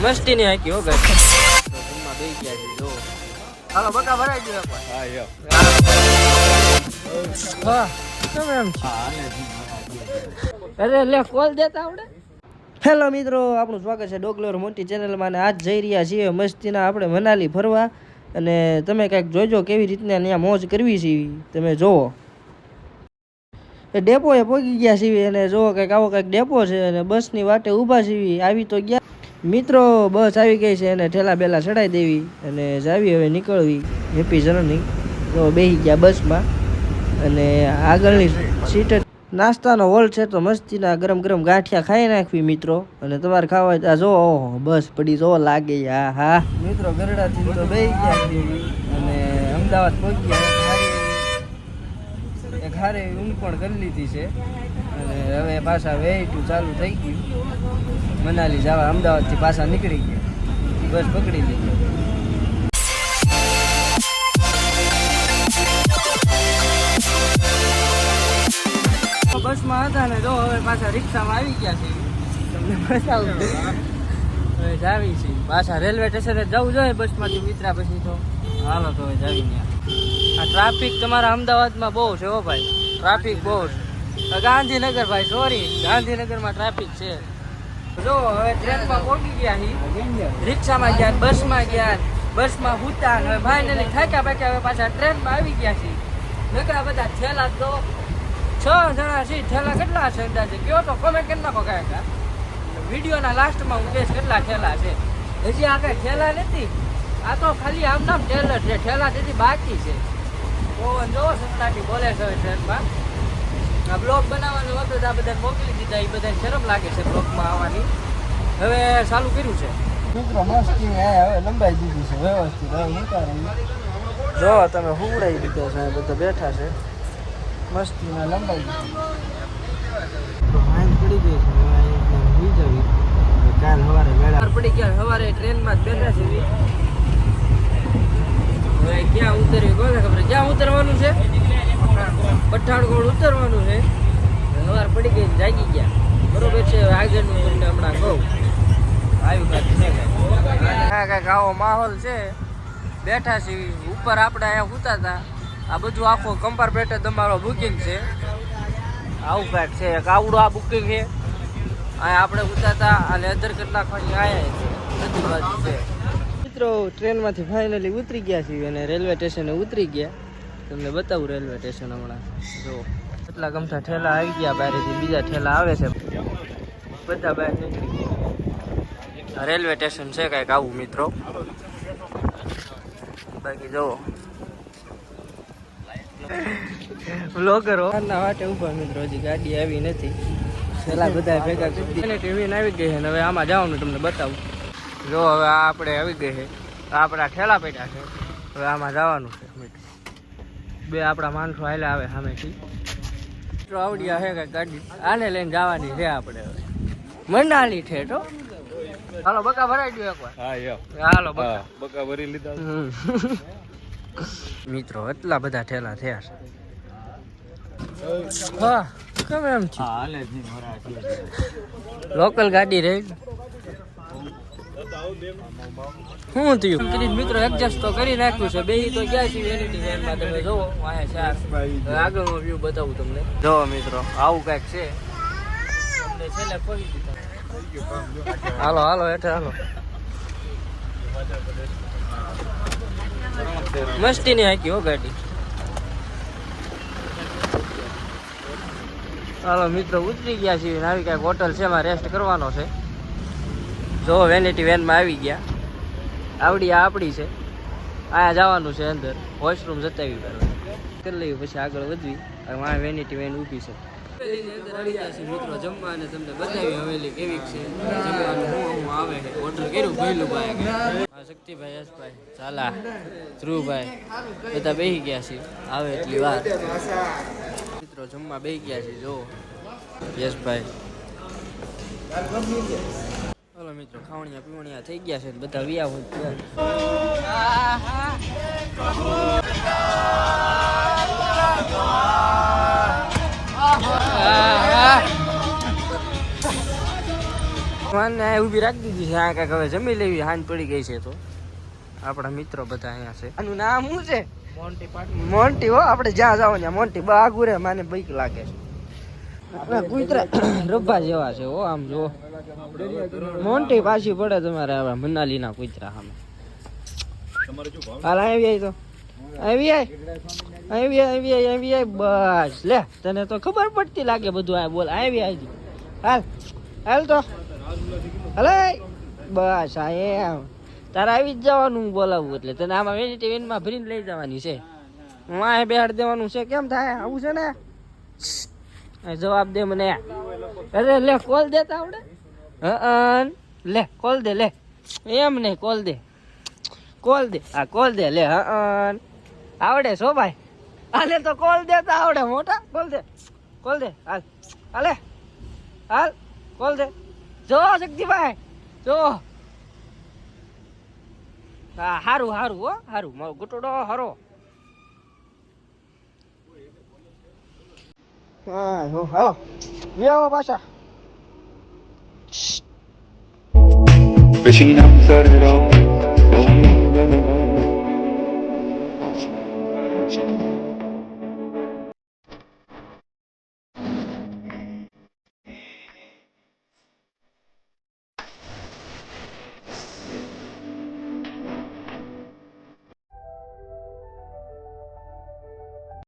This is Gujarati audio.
મસ્તી ની હાકી હો ગાડી જમવા બેસી ગયા છે જો હાલો બકા ભરાઈ ગયો એકવાર હા યો હા તમે એમ છો અરે લે કોલ દેતા આવડે હેલો મિત્રો આપણું સ્વાગત છે ડોગલોર મોટી ચેનલમાં અને આજ જઈ રહ્યા છીએ મસ્તીના આપણે મનાલી ફરવા અને તમે કંઈક જોજો કેવી રીતના ત્યાં મોજ કરવી છે તમે જોવો એ ડેપોએ પહોંચી ગયા છીએ અને જોવો કંઈક આવો કંઈક ડેપો છે અને બસની વાટે ઊભા છીએ આવી તો ગયા મિત્રો બસ આવી ગઈ છે અને ઠેલા બેલા ચડાવી દેવી અને જાવી હવે નીકળવી હેપી જર્ની તો બેસી ગયા બસમાં અને આગળની સીટ નાસ્તાનો હોલ છે તો મસ્તીના ગરમ ગરમ ગાંઠિયા ખાઈ નાખવી મિત્રો અને તમારે ખાવા હોય જો ઓહો બસ પડી જો લાગે હા હા મિત્રો ગરડાથી તો બેસી ગયા અને અમદાવાદ પહોંચી ગયા એક હારે ઊંઘ પણ કરી લીધી છે અને હવે પાછા વેઇટું ચાલુ થઈ ગયું મનાલી જવા અમદાવાદથી પાછા નીકળી ગયા બસ પકડી લીધી બસમાં હતા ને જો હવે પાછા રિક્ષામાં આવી ગયા છે તમને બતાવું હવે જાવી છે પાછા રેલવે સ્ટેશને જવું જોઈએ બસમાંથી ઉતર્યા પછી તો હાલો તો હવે જાવી ત્યાં આ ટ્રાફિક તમારા અમદાવાદમાં બહુ છે હો ભાઈ ટ્રાફિક બહુ છે ગાંધીનગર ભાઈ સોરી ગાંધીનગરમાં ટ્રાફિક છે જો હવે ટ્રેનમાં પહોંચી ગયા છીએ રિક્ષામાં ગયા બસમાં હુતા હવે ફાઇનલી થાક્યા પાક્યા હવે પાછા ટ્રેનમાં આવી ગયા છીએ નકરા બધા થેલા તો 6 જણા છે થેલા કેટલા છે અંદાજે કયો તો કોમેન્ટ કરી નાખો કાંઈ વિડીયોના લાસ્ટમાં હું કહીશ કેટલા થેલા છે હજી આ કાંઈ થેલા નથી આ તો ખાલી આમ નામ ટેલર છે ઠેલા તેથી બાકી છે પવન જોવો સસ્તાથી બોલે છે ટ્રેનમાં આ બ્લોગ બનાવવાનું હતું આ બધા મોકલી દીધા એ બધા શરમ લાગે છે બ્લોગમાં આવવાની હવે ચાલુ કર્યું છે મિત્રો મસ્તી હવે લંબાઈ દીધી છે વ્યવસ્થિત હવે ઉતારી જો તમે હુવડાવી દીધો છે બધા બેઠા છે મસ્તીના લંબાઈ દીધી પડી ગઈ છે સુઈ જવી કાલ સવારે વેળા પડી ગયા સવારે ટ્રેનમાં જ બેઠા છે હવે ક્યાં ઉતરવી કોને ખબર ક્યાં ઉતરવાનું છે પઠાણકોટ ઉતરવાનું છે સવાર પડી ગઈ જાગી ગયા બરોબર છે આગળનું તમને હમણાં કહું આવ્યું કાંઈક છે કાંઈક આવો માહોલ છે બેઠા છીએ ઉપર આપણે અહીંયા સૂતા હતા આ બધું આખો કમ્પાર્ટમેન્ટ તમારો બુકિંગ છે આવું કાંઈક છે એક આવડું આ બુકિંગ છે અહીંયા આપણે સૂતા હતા અને અધર કલાક પછી આવ્યા બધી બાજુ છે મિત્રો ટ્રેનમાંથી ફાઇનલી ઉતરી ગયા છીએ અને રેલવે સ્ટેશને ઉતરી ગયા તમને બતાવું રેલવે સ્ટેશન હમણાં જો કેટલા ગમઠા ઠેલા આવી ગયા બહારેથી બીજા ઠેલા આવે છે બધા બહાર નીકળી ગયા રેલવે સ્ટેશન છે કાંઈક આવું મિત્રો બાકી જુઓ બ્લોગરો ના વાટે ઉભા મિત્રો હજી ગાડી આવી નથી પેલા બધા ભેગા કરી ટ્રેન આવી ગઈ છે ને હવે આમાં જવાનું તમને બતાવું જો હવે આ આપણે આવી ગઈ છે આપણા ઠેલા પેટા છે હવે આમાં જવાનું છે બે આપણા માણસો હાલ્યા આવે સામેથી આવડિયા છે કે ગાડી આને લઈને જવાની છે આપણે હવે મંડાલી ઠેઠો હાલો બકા ભરાઈ ગયો એકવાર હા યો હાલો બકા ભરી લીધા મિત્રો એટલા બધા ઠેલા થયા છે હા કેમ એમ છે લોકલ ગાડી રહી શું થયું કરીને મિત્રો એડજસ્ટ તો કરી નાખ્યું છે બે તો ગયા છે વેનિટી વેનમાં તમે જોવો વાહે છે આગળનો વ્યૂ બતાવું તમને જોવો મિત્રો આવું કાંઈક છે તમને છેલ્લે ખોલી દીધા હાલો હાલો હેઠે હાલો મસ્તી ની હાકી હો ગાડી હાલો મિત્રો ઉતરી ગયા છીએ આવી કાંઈક હોટલ છે એમાં રેસ્ટ કરવાનો છે જો વેનિટી વેનમાં આવી ગયા આવડી આ આપણી છે અહીંયા જવાનું છે અંદર વોશરૂમ જતાવી કરી લઈએ પછી આગળ વધવી આ વેનિટી વેન ઊભી છે અંદર આવી ગયા છે મિત્રો જમવા અને તમને બતાવી હવેલી કેવી છે જમવાનું હું આવે છે ઓર્ડર કર્યું પહેલું ભાઈ શક્તિભાઈ યશભાઈ ચાલા ધ્રુવભાઈ બધા બેસી ગયા છે આવે એટલી વાર મિત્રો જમવા બેસી ગયા છે જો યશભાઈ ચાલો મિત્રો ખાવણિયા પીવણિયા થઈ ગયા છે બધા વિયા હોય મને ઊભી રાખી દીધી છે આ કાંઈક હવે જમી લેવી હાંજ પડી ગઈ છે તો આપણા મિત્રો બધા અહીંયા છે આનું નામ શું છે મોન્ટી હો આપણે જ્યાં જાવ ત્યાં મોન્ટી આગુ રે મને બીક લાગે છે કુતરા રબ્બા જેવા છે હો આમ જો મોન્ટી પાછી પડે તમારે હવે મનાલીના કુતરા સામે હાલ આવી તો આવી બસ લે તને તો ખબર પડતી લાગે બધું આ બોલ આવી હાલ હાલ તો હલે બસ આ એમ તારે આવી જ જવાનું બોલાવવું એટલે તને આમાં વેનિટી વેનમાં ભરીને લઈ જવાની છે હું આ બેહાડ દેવાનું છે કેમ થાય આવું છે ને જવાબ દે મને અરે લે કોલ દેતા આવડે લે કોલ દે લે એમ નહીં કોલ દે હા કોલ દે લે આવડે છો ભાઈ હાલે તો કોલ દેતા આવડે મોટા કોલ દે હાલ હાલે હાલ કોલ દે જો શક્તિભાઈ જો હા હારું હો હારું મારો ગુટોડો હારો હા હાલો વ્યાવો પાછા Machine observer